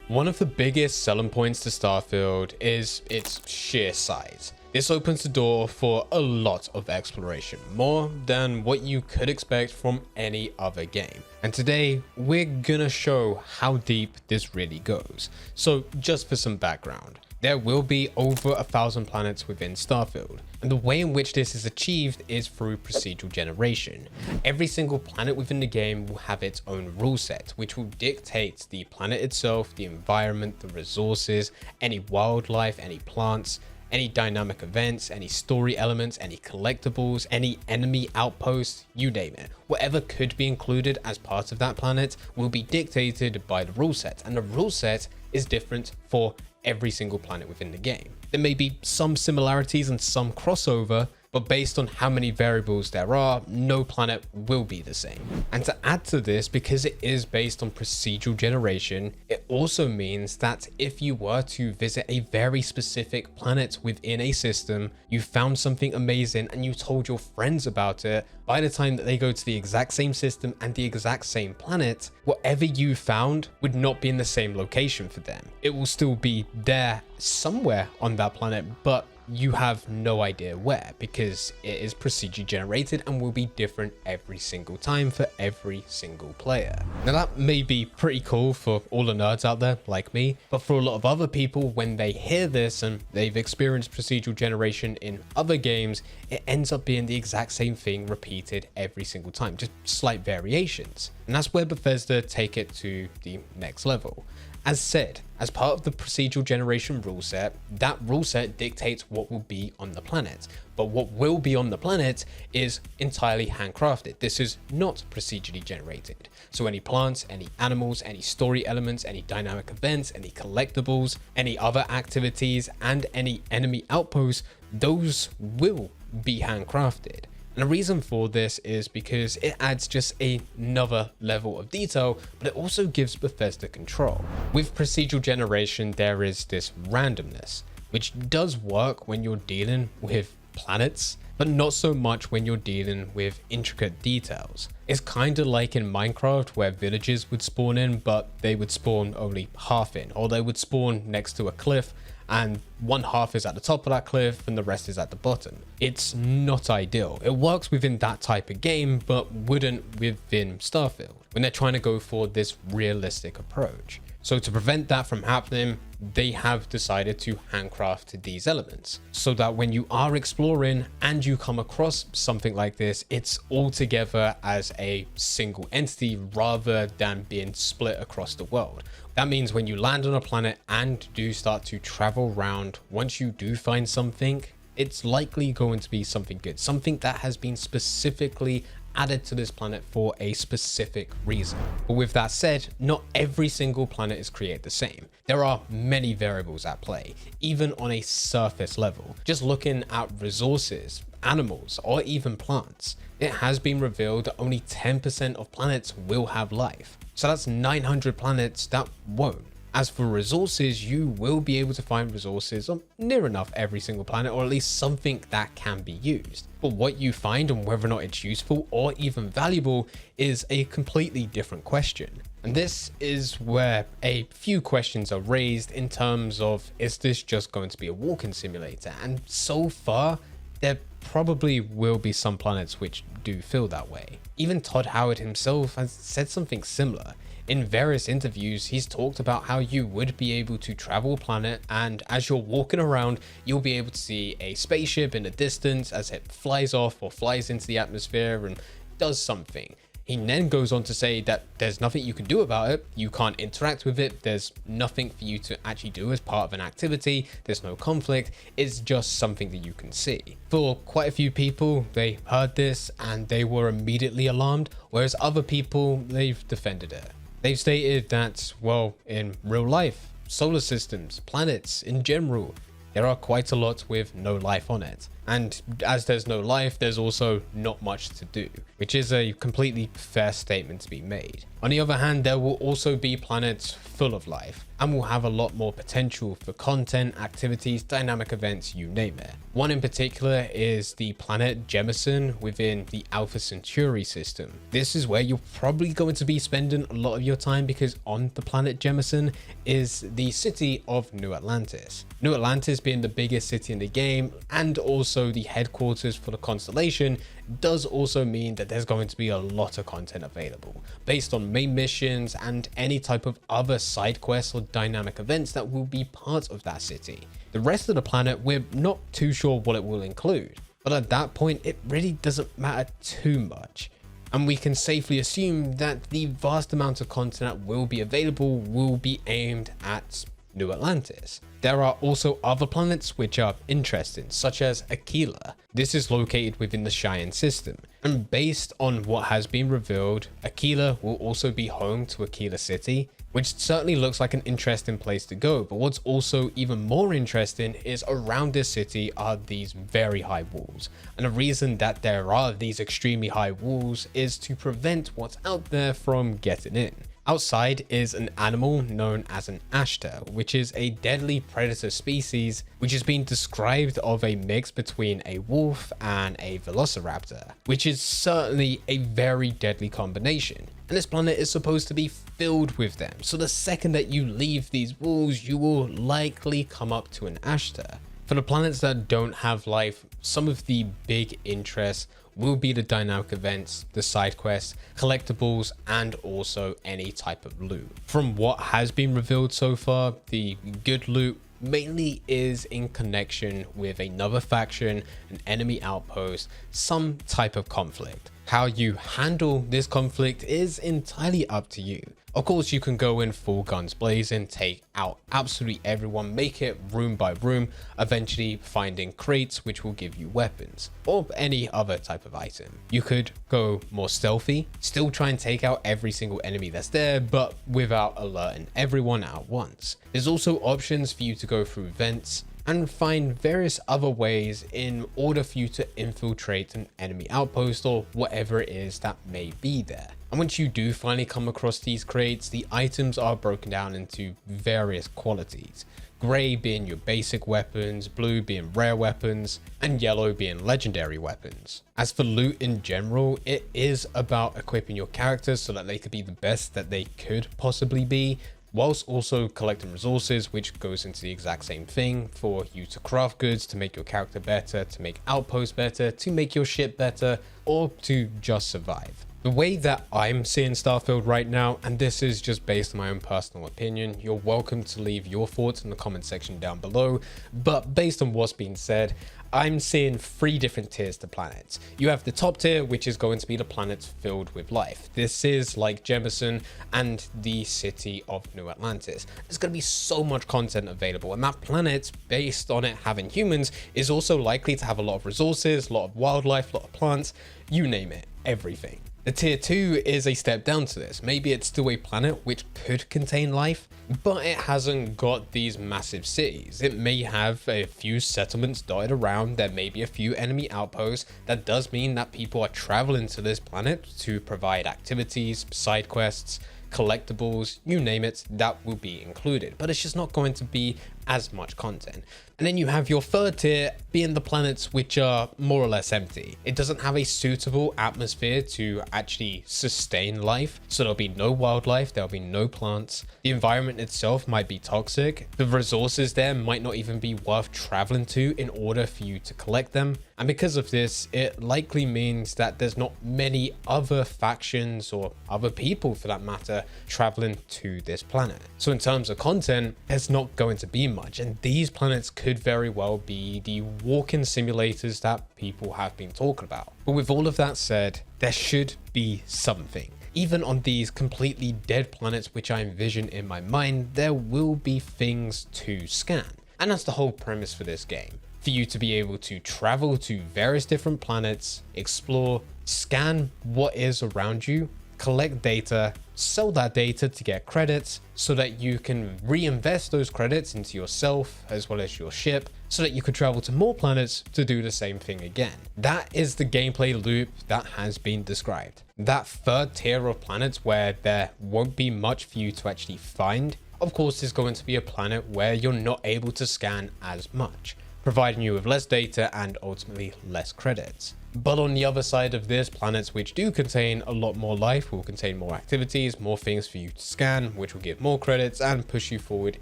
One of the biggest selling points to Starfield is its sheer size. This opens the door for a lot of exploration, more than what you could expect from any other game. And today, we're gonna show how deep this really goes. So just for some background, there will be over 1,000 planets within Starfield, and the way in which this is achieved is through procedural generation. Every single planet within the game will have its own rule set, which will dictate the planet itself, the environment, the resources, any wildlife, any plants, any dynamic events, any story elements, any collectibles, any enemy outposts, you name it. Whatever could be included as part of that planet will be dictated by the rule set, and the rule set is different for every single planet within the game. There may be some similarities and some crossover, but based on how many variables there are, no planet will be the same. And to add to this, because it is based on procedural generation, it also means that if you were to visit a very specific planet within a system, you found something amazing and you told your friends about it, by the time that they go to the exact same system and the exact same planet, whatever you found would not be in the same location for them. It will still be there somewhere on that planet, but you have no idea where, because it is procedurally generated and will be different every single time for every single player. Now that may be pretty cool for all the nerds out there like me, but for a lot of other people, when they hear this and they've experienced procedural generation in other games, it ends up being the exact same thing repeated every single time, just slight variations. And that's where Bethesda take it to the next level. As said, as part of the procedural generation rule set, that rule set dictates what will be on the planet. But what will be on the planet is entirely handcrafted. This is not procedurally generated. So any plants, any animals, any story elements, any dynamic events, any collectibles, any other activities, and any enemy outposts, those will be handcrafted. And the reason for this is because it adds just another level of detail, but it also gives Bethesda control. With procedural generation, there is this randomness, which does work when you're dealing with planets, but not so much when you're dealing with intricate details. It's kind of like in Minecraft where villages would spawn in, but they would spawn only half in, or they would spawn next to a cliff and one half is at the top of that cliff and the rest is at the bottom. It's not ideal. It works within that type of game, but wouldn't within Starfield when they're trying to go for this realistic approach. So to prevent that from happening, they have decided to handcraft these elements so that when you are exploring and you come across something like this, it's all together as a single entity rather than being split across the world. That means when you land on a planet and do start to travel around, once you do find something, it's likely going to be something good, something that has been specifically added to this planet for a specific reason. But with that said, not every single planet is created the same. There are many variables at play, even on a surface level. Just looking at resources, animals, or even plants, it has been revealed that only 10% of planets will have life. So that's 900 planets that won't. As for resources, you will be able to find resources on near enough every single planet, or at least something that can be used. But what you find and whether or not it's useful or even valuable is a completely different question. And this is where a few questions are raised in terms of, is this just going to be a walking simulator? And so far, there probably will be some planets which do feel that way. Even Todd Howard himself has said something similar. In various interviews, he's talked about how you would be able to travel a planet, and as you're walking around, you'll be able to see a spaceship in the distance as it flies off or flies into the atmosphere and does something. He then goes on to say that there's nothing you can do about it, you can't interact with it, there's nothing for you to actually do as part of an activity, there's no conflict, it's just something that you can see. For quite a few people, they heard this and they were immediately alarmed, whereas other people, they've defended it. They've stated that, well, in real life, solar systems, planets in general, there are quite a lot with no life on it. And as there's no life, there's also not much to do, which is a completely fair statement to be made. On the other hand, there will also be planets full of life. and will have a lot more potential for content, activities, dynamic events, you name it. One in particular is the planet Jemison within the Alpha Centauri system. This is where you're probably going to be spending a lot of your time, because on the planet Jemison is the city of New Atlantis. New Atlantis being the biggest city in the game and also the headquarters for the constellation does also mean that there's going to be a lot of content available based on main missions and any type of other side quests or dynamic events that will be part of that city. The rest of the planet, we're not too sure what it will include, but at that point it really doesn't matter too much, and we can safely assume that the vast amount of content that will be available will be aimed at New Atlantis. There are also other planets which are interesting, such as Aquila. This is located within the Cheyenne system, and based on what has been revealed, Aquila will also be home to Aquila City, which certainly looks like an interesting place to go. But what's also even more interesting is around this city are these very high walls, and the reason that there are these extremely high walls is to prevent what's out there from getting in. Outside is an animal known as an ashtar, which is a deadly predator species which has been described of a mix between a wolf and a velociraptor, which is certainly a very deadly combination. And this planet is supposed to be filled with them, so the second that you leave these walls, you will likely come up to an ashtar. For the planets that don't have life, some of the big interests will be the dynamic events, the side quests, collectibles, and also any type of loot. From what has been revealed so far, the good loot mainly is in connection with another faction, an enemy outpost, some type of conflict. How you handle this conflict is entirely up to you. Of course, you can go in full guns blazing, take out absolutely everyone, make it room by room, eventually finding crates which will give you weapons or any other type of item. You could go more stealthy, still try and take out every single enemy that's there, but without alerting everyone at once. There's also options for you to go through vents and find various other ways in order for you to infiltrate an enemy outpost or whatever it is that may be there. And once you do finally come across these crates, the items are broken down into various qualities. Grey being your basic weapons, blue being rare weapons, and yellow being legendary weapons. As for loot in general, it is about equipping your characters so that they could be the best that they could possibly be, whilst also collecting resources, which goes into the exact same thing for you to craft goods, to make your character better, to make outposts better, to make your ship better, or to just survive. The way that I'm seeing Starfield right now, and this is just based on my own personal opinion, you're welcome to leave your thoughts in the comment section down below, but based on what's been said, I'm seeing 3 different tiers to planets. You have the top tier, which is going to be the planets filled with life. This is like Jemison and the city of New Atlantis. There's going to be so much content available, and that planet, based on it having humans, is also likely to have a lot of resources, a lot of wildlife, a lot of plants, you name it, everything. The tier 2 is a step down to this. Maybe it's still a planet which could contain life, but it hasn't got these massive cities. It may have a few settlements dotted around, there may be a few enemy outposts. That does mean that people are traveling to this planet to provide activities, side quests, collectibles, you name it, that will be included, but it's just not going to be as much content. And then you have your third tier being the planets which are more or less empty. It doesn't have a suitable atmosphere to actually sustain life, so there'll be no wildlife, there'll be no plants. The environment itself might be toxic. The resources there might not even be worth traveling to in order for you to collect them. And because of this, it likely means that there's not many other factions or other people for that matter traveling to this planet. So in terms of content, there's not going to be much, and these planets could very well be the walk-in simulators that people have been talking about. But with all of that said, there should be something. Even on these completely dead planets which I envision in my mind, there will be things to scan. And that's the whole premise for this game. For you to be able to travel to various different planets, explore, scan what is around you, collect data, sell that data to get credits so that you can reinvest those credits into yourself as well as your ship so that you could travel to more planets to do the same thing again. That is the gameplay loop that has been described. That third tier of planets where there won't be much for you to actually find of course, is going to be a planet where you're not able to scan as much, providing you with less data and ultimately less credits. But on the other side of this, planets which do contain a lot more life will contain more activities, more things for you to scan, which will give more credits and push you forward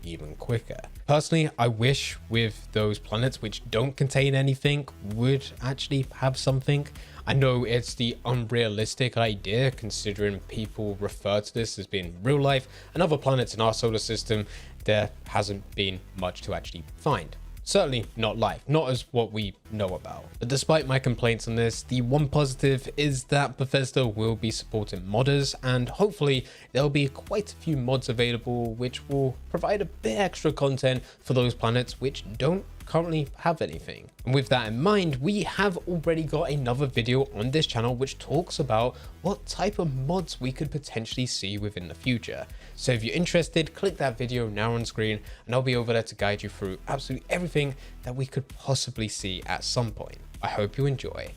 even quicker. Personally, I wish with those planets which don't contain anything would actually have something. I know it's the unrealistic idea considering people refer to this as being real life, and other planets in our solar system, there hasn't been much to actually find. Certainly not life, not as what we know about. But despite my complaints on this, the one positive is that Bethesda will be supporting modders, and hopefully there'll be quite a few mods available which will provide a bit extra content for those planets which don't currently have anything. And with that in mind, we have already got another video on this channel which talks about what type of mods we could potentially see within the future. So if you're interested, click that video now on screen and I'll be over there to guide you through absolutely everything that we could possibly see at some point. I hope you enjoy.